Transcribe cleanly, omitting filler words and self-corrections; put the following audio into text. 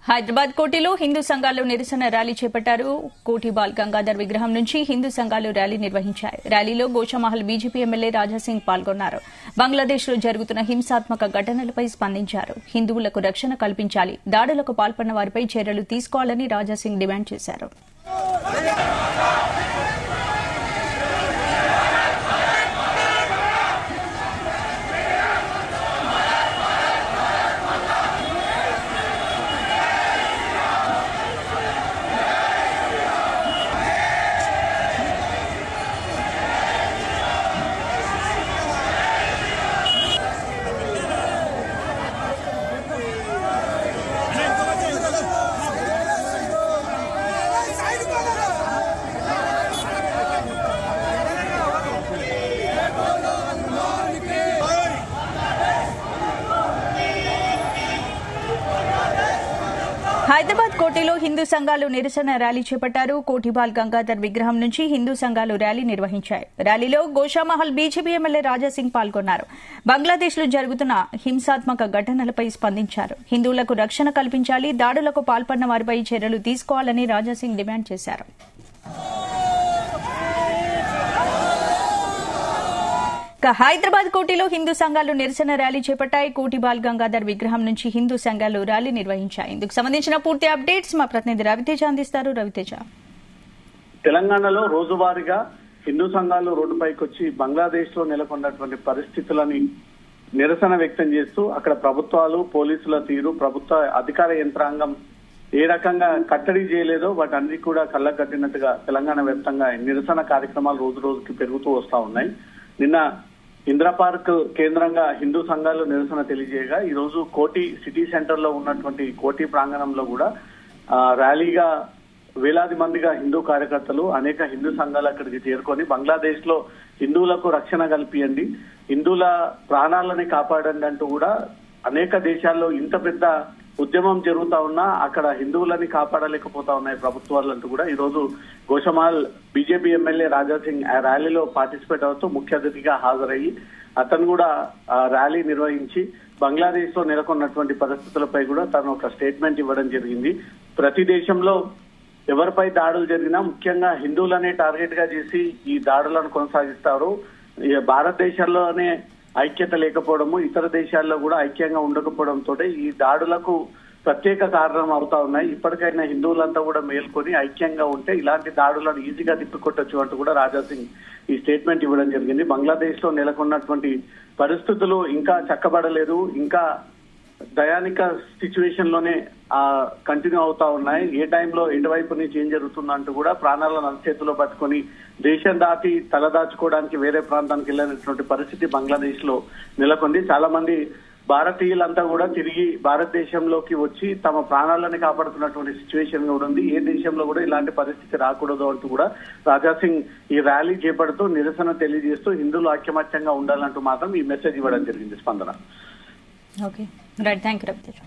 హైదరాబాద్ కోటిలో హిందూ సంఘాలు నిరసన ర్యాలీ చేపట్టారు. కోటి బాల్ గంగాధర్ విగ్రహం నుంచి హిందూ సంఘాలు ర్యాలీ నిర్వహించాయి. ర్యాలీలో గోషామహల్ బీజేపీ ఎమ్మెల్యే రాజాసింగ్ పాల్గొన్నారు. బంగ్లాదేశ్లో జరుగుతున్న హింసాత్మక ఘటనలపై స్పందించారు. హిందువులకు రక్షణ కల్పించాలి, దాడులకు పాల్పడిన వారిపై చర్యలు తీసుకోవాలని రాజాసింగ్ డిమాండ్ చేశారు. హైదరాబాద్ కోటిలో హిందూ సంఘాలు నిరసన ర్యాలీ చేపట్టారు. కోటిబాల్ గంగాధర్ విగ్రహం నుంచి హిందూ సంఘాలు ర్యాలీ నిర్వహించాయి. ర్యాలీలో గోషామహల్ బీజేపీ ఎమ్మెల్యే రాజాసింగ్ పాల్గొన్నారు. బంగ్లాదేశ్లో జరుగుతున్న హింసాత్మక ఘటనలపై స్పందించారు. హిందువులకు రక్షణ కల్పించాలి, దాడులకు పాల్పడిన వారిపై చర్యలు తీసుకోవాలని రాజాసింగ్ డిమాండ్ చేశారు. హైదరాబాద్ కోటిలో హిందూ సంఘాలు నిరసన ర్యాలీ చేపట్టాయి. కోటిబాల్ గంగాధర్ విగ్రహం నుంచి హిందూ సంఘాలు ర్యాలీ నిర్వహించాయి. ఇందుకు సంబంధించిన పూర్తి అప్డేట్స్ మా ప్రతినిధి రవితేజ అందిస్తారు. రవితేజ, తెలంగాణలో రోజువారీగా హిందూ సంఘాలు రోడ్డుపైకి వచ్చి బంగ్లాదేశ్ లో నెలకొన్నటువంటి పరిస్థితులని నిరసన వ్యక్తం చేస్తూ అక్కడ ప్రభుత్వాలు, పోలీసుల తీరు, ప్రభుత్వ అధికార యంత్రాంగం ఏ రకంగా కట్టడి చేయలేదో వాటన్ని కూడా కళ్ళకట్టినట్టుగా తెలంగాణ వ్యాప్తంగా నిరసన కార్యక్రమాలు రోజు రోజుకి పెరుగుతూ వస్తా ఉన్నాయి. నిన్న ఇందిరా పార్క్ కేంద్రంగా హిందూ సంఘాలు నిరసన తెలియజేయగా ఈ రోజు కోటి సిటీ సెంటర్ లో ఉన్నటువంటి కోటి ప్రాంగణంలో కూడా ర్యాలీగా వేలాది మందిగా హిందూ కార్యకర్తలు, అనేక హిందూ సంఘాలు అక్కడికి చేరుకొని బంగ్లాదేశ్ లో హిందువులకు రక్షణ కల్పియండి, హిందువుల ప్రాణాలని కాపాడండి అంటూ కూడా అనేక దేశాల్లో ఇంత పెద్ద ఉద్యమం జరుగుతా ఉన్నా అక్కడ హిందువులని కాపాడలేకపోతా ఉన్నాయి ప్రభుత్వాలు అంటూ కూడా ఈ రోజు గోషామహల్ బీజేపీ ఎమ్మెల్యే రాజాసింగ్ ఆ ర్యాలీలో పార్టిసిపేట్ అవుతూ ముఖ్య అతిథిగా హాజరయ్యి అతను కూడా ర్యాలీ నిర్వహించి బంగ్లాదేశ్ లో నెలకొన్నటువంటి పరిస్థితులపై కూడా తను ఒక స్టేట్మెంట్ ఇవ్వడం జరిగింది. ప్రతి దేశంలో ఎవరిపై దాడులు జరిగినా ముఖ్యంగా హిందువులనే టార్గెట్ గా చేసి ఈ దాడులను కొనసాగిస్తారు. భారతదేశంలోనే ఐక్యత లేకపోవడము, ఇతర దేశాల్లో కూడా ఐక్యంగా ఉండకపోవడంతో ఈ దాడులకు ప్రత్యేక కారణం అవుతా ఉన్నాయి. ఇప్పటికైనా హిందువులంతా కూడా మేల్కొని ఐక్యంగా ఉంటే ఇలాంటి దాడులను ఈజీగా తిప్పికొట్టొచ్చు అంటూ కూడా రాజాసింగ్ ఈ స్టేట్మెంట్ ఇవ్వడం జరిగింది. బంగ్లాదేశ్ లో నెలకొన్నటువంటి పరిస్థితులు ఇంకా చక్కబడలేదు, ఇంకా దయానిక సిచ్యువేషన్ లోనే కంటిన్యూ అవుతా ఉన్నాయి. ఏ టైంలో ఎటువైపు నుంచి ఏం జరుగుతుందంటూ కూడా ప్రాణాలను చేతిలో పట్టుకొని దేశం దాటి తలదాచుకోవడానికి వేరే ప్రాంతానికి వెళ్ళినటువంటి పరిస్థితి బంగ్లాదేశ్ లో నెలకొంది. చాలా మంది భారతీయులంతా కూడా తిరిగి భారతదేశంలోకి వచ్చి తమ ప్రాణాలను కాపాడుతున్నటువంటి సిచ్యువేషన్ కూడా ఉంది. ఏ దేశంలో కూడా ఇలాంటి పరిస్థితి రాకూడదు అంటూ కూడా రాజాసింగ్ ఈ ర్యాలీ చేపడుతూ నిరసన తెలియజేస్తూ హిందువులు ఐకమత్యంగా ఉండాలంటూ మాత్రం ఈ మెసేజ్ ఇవ్వడం జరిగింది. స్పందన. Okay, right, thank you Raviteja.